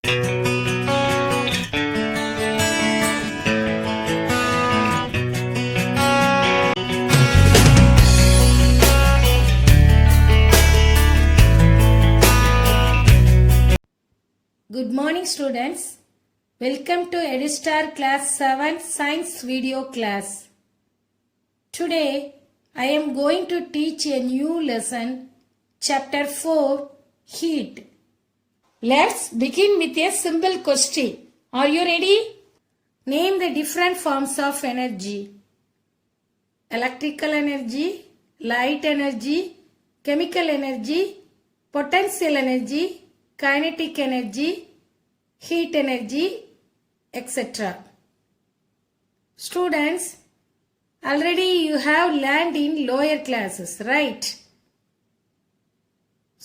Good morning students. Welcome to EduStar Class 7 Science video class. Today I am going to teach a new lesson, Chapter 4, Heat. Let's begin with a simple question. Are you ready? Name the different forms of energy. Electrical energy, light energy, chemical energy, potential energy, kinetic energy, heat energy, etc. Students, already you have learned in lower classes, right?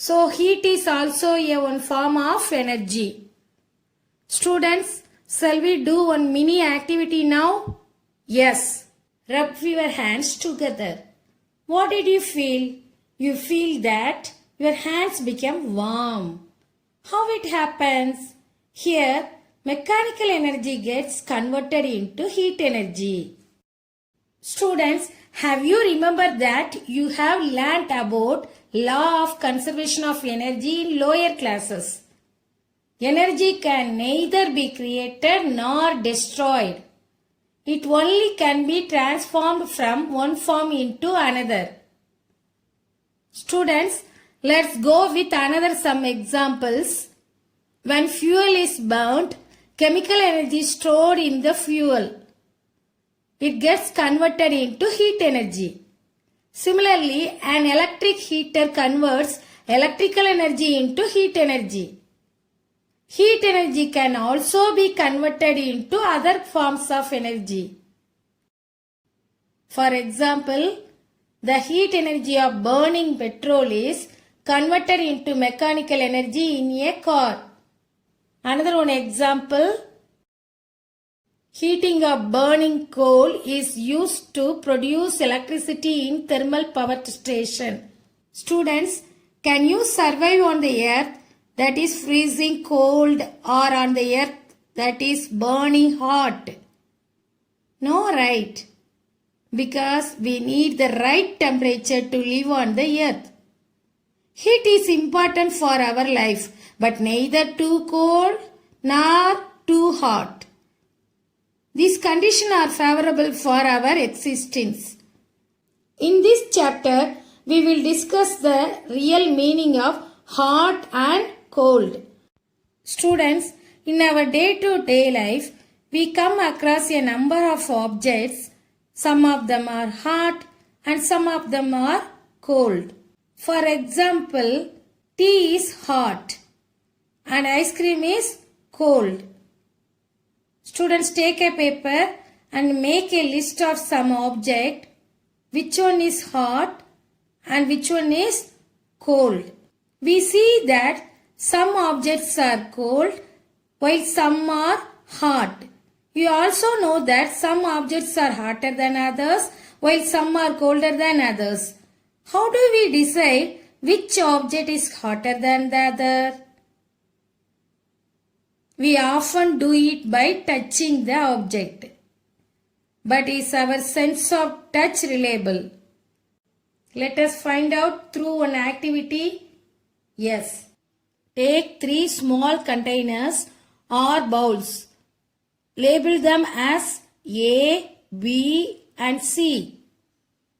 So heat is also one form of energy. Students, shall we do one mini activity now? Yes. Rub your hands together. What did you feel? You feel that your hands become warm. How it happens? Here, mechanical energy gets converted into heat energy. Students, have you remembered that you have learnt about law of conservation of energy in lower classes? Energy can neither be created nor destroyed. It only can be transformed from one form into another. Students, let's go with another some examples. When fuel is burnt, chemical energy stored in the fuel. It gets converted into heat energy. Similarly, an electric heater converts electrical energy into heat energy. Heat energy can also be converted into other forms of energy. For example, the heat energy of burning petrol is converted into mechanical energy in a car. Another one example, heating of burning coal is used to produce electricity in thermal power station. Students, can you survive on the earth that is freezing cold or on the earth that is burning hot? No, right? Because we need the right temperature to live on the earth. Heat is important for our life, but neither too cold nor too hot. These conditions are favorable for our existence. In this chapter, we will discuss the real meaning of hot and cold. Students, in our day-to-day life, we come across a number of objects. Some of them are hot and some of them are cold. For example, tea is hot and ice cream is cold. Students, take a paper and make a list of some object. Which one is hot and which one is cold? We see that some objects are cold while some are hot. You also know that some objects are hotter than others while some are colder than others. How do we decide which object is hotter than the other? We often do it by touching the object. But is our sense of touch reliable? Let us find out through an activity. Yes. Take 3 small containers or bowls. Label them as A, B and C.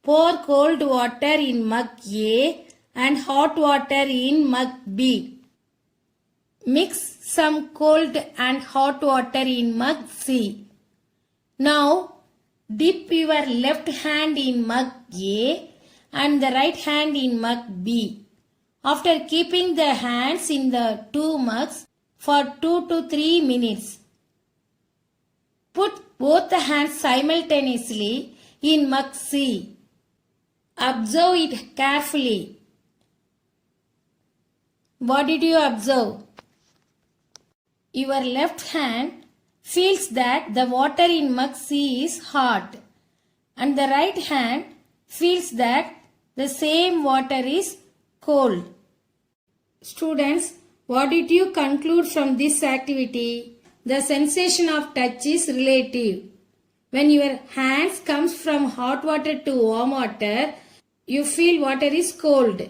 Pour cold water in mug A and hot water in mug B. Mix some cold and hot water in mug C. Now, dip your left hand in mug A and the right hand in mug B. After keeping the hands in the 2 mugs for 2 to 3 minutes, put both the hands simultaneously in mug C. Observe it carefully. What did you observe? Your left hand feels that the water in mug C is hot and the right hand feels that the same water is cold. Students, What did you conclude from this activity? The sensation of touch is relative. When your hands comes from hot water to warm water, you feel water is cold.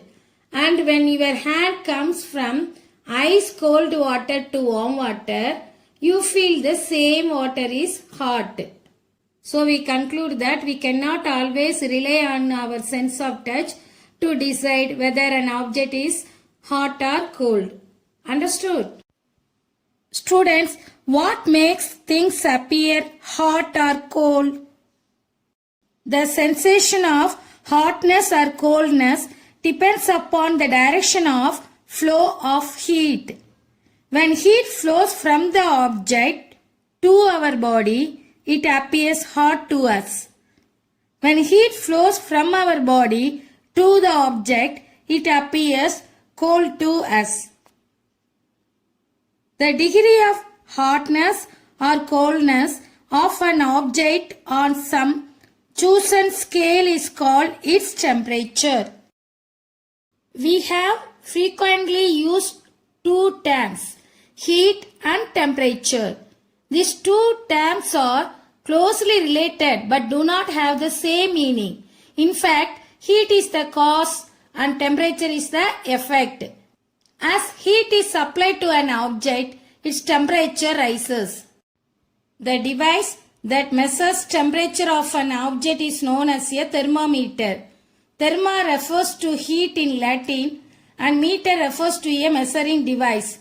And when your hand comes from ice cold water to warm water, you feel the same water is hot. So we conclude that we cannot always rely on our sense of touch to decide whether an object is hot or cold. Understood? Students, what makes things appear hot or cold? The sensation of hotness or coldness depends upon the direction of flow of heat. When heat flows from the object to our body, it appears hot to us. When heat flows from our body to the object, it appears cold to us. The degree of hotness or coldness of an object on some chosen scale is called its temperature. We have frequently used two terms, heat and temperature. These two terms are closely related but do not have the same meaning. In fact, heat is the cause and temperature is the effect. As heat is applied to an object, its temperature rises. The device that measures temperature of an object is known as a thermometer. Therma refers to heat in Latin and meter refers to a measuring device.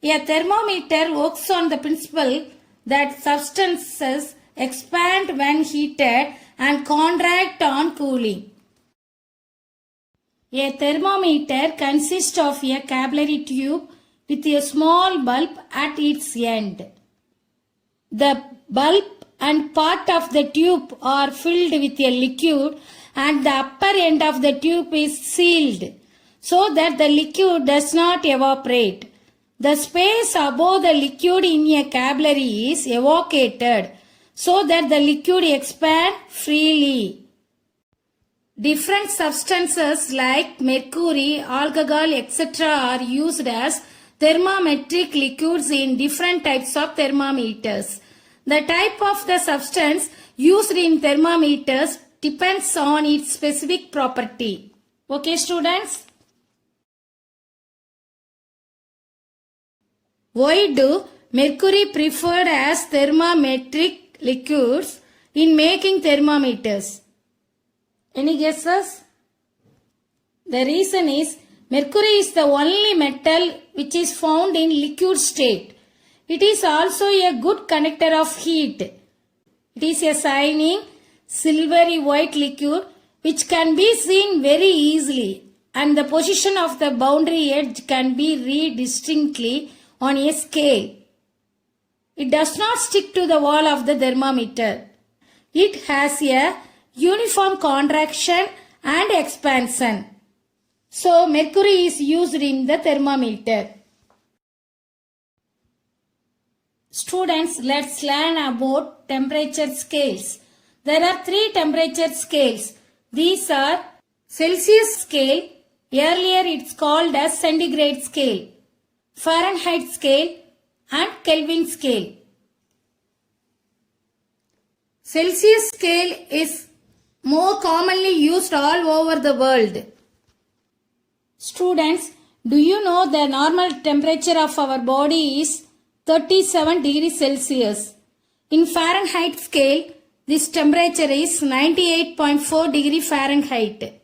A thermometer works on the principle that substances expand when heated and contract on cooling. A thermometer consists of a capillary tube with a small bulb at its end. The bulb and part of the tube are filled with a liquid and the upper end of the tube is sealed so that the liquid does not evaporate. The space above the liquid in a capillary is evacuated so that the liquid expands freely. Different substances like mercury, alcohol, etc. are used as thermometric liquids in different types of thermometers. The type of the substance used in thermometers depends on its specific property. Okay, students? Why do mercury preferred as thermometric liquids in making thermometers? Any guesses? The reason is mercury is the only metal which is found in liquid state. It is also a good conductor of heat. It is a shining, silvery white liquid which can be seen very easily and the position of the boundary edge can be read distinctly on a scale. It does not stick to the wall of the thermometer. It has a uniform contraction and expansion. So, mercury is used in the thermometer. Students, let's learn about temperature scales. There are three temperature scales. These are Celsius scale, earlier it's called as centigrade scale, Fahrenheit scale and Kelvin scale. Celsius scale is more commonly used all over the world. Students, do you know the normal temperature of our body is 37 degrees Celsius. In Fahrenheit scale, this temperature is 98.4 degree Fahrenheit.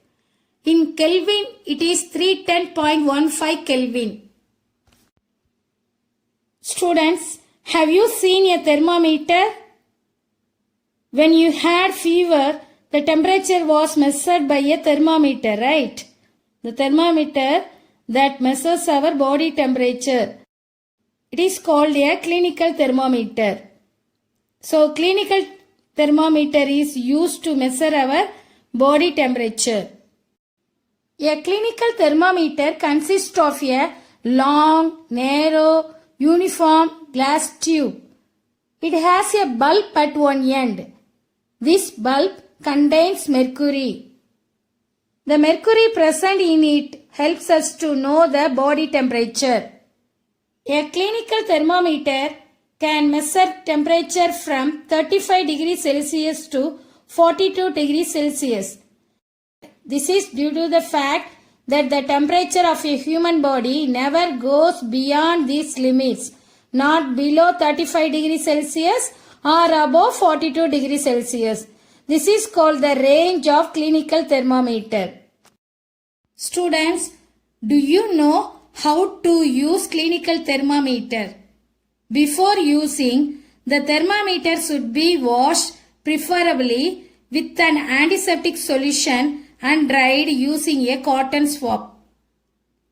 In Kelvin, it is 310.15 Kelvin. Students, have you seen a thermometer? When you had fever, the temperature was measured by a thermometer, right? The thermometer that measures our body temperature. It is called a clinical thermometer. So, clinical thermometer is used to measure our body temperature. A clinical thermometer consists of a long, narrow, uniform glass tube. It has a bulb at one end. This bulb contains mercury. The mercury present in it helps us to know the body temperature. A clinical thermometer can measure temperature from 35 degrees Celsius to 42 degrees Celsius. This is due to the fact that the temperature of a human body never goes beyond these limits, not below 35 degrees Celsius or above 42 degrees Celsius. This is called the range of clinical thermometer. Students, do you know how to use clinical thermometer? Before using, the thermometer should be washed, preferably with an antiseptic solution, and dried using a cotton swab.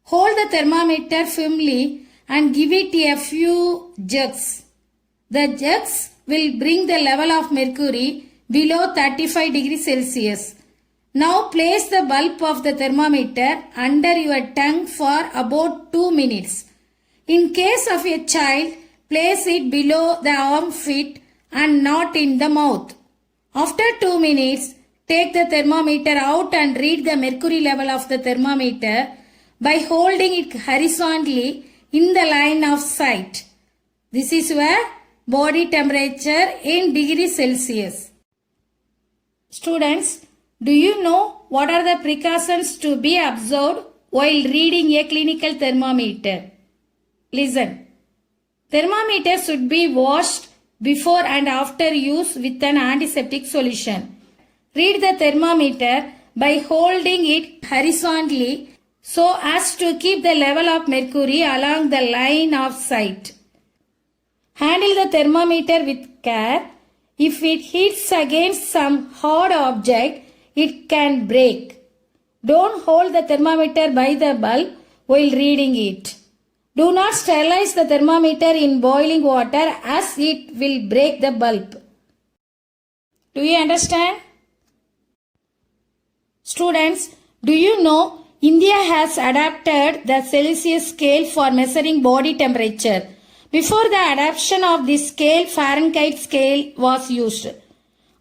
Hold the thermometer firmly and give it a few jerks. The jerks will bring the level of mercury below 35 degrees Celsius. Now place the bulb of the thermometer under your tongue for about 2 minutes. In case of a child, place it below the armpit and not in the mouth. After 2 minutes, take the thermometer out and read the mercury level of the thermometer by holding it horizontally in the line of sight. This is your body temperature in degrees Celsius. Students, do you know what are the precautions to be observed while reading a clinical thermometer? Listen. Thermometer should be washed before and after use with an antiseptic solution. Read the thermometer by holding it horizontally so as to keep the level of mercury along the line of sight. Handle the thermometer with care. If it hits against some hard object, it can break. Don't hold the thermometer by the bulb while reading it. Do not sterilize the thermometer in boiling water as it will break the bulb. Do you understand? Students, do you know India has adapted the Celsius scale for measuring body temperature? Before the adoption of this scale, Fahrenheit scale was used.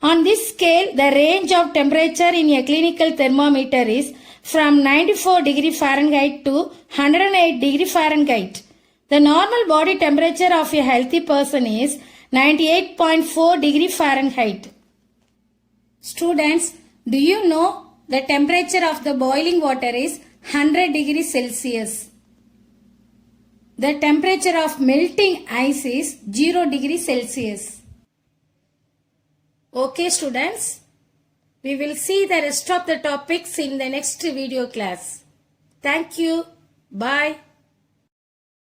On this scale, the range of temperature in a clinical thermometer is from 94 degree Fahrenheit to 108 degree Fahrenheit. The normal body temperature of a healthy person is 98.4 degree Fahrenheit. Students, do you know the temperature of the boiling water is 100 degrees Celsius. The temperature of melting ice is 0 degrees Celsius. Okay students, we will see the rest of the topics in the next video class. Thank you. Bye.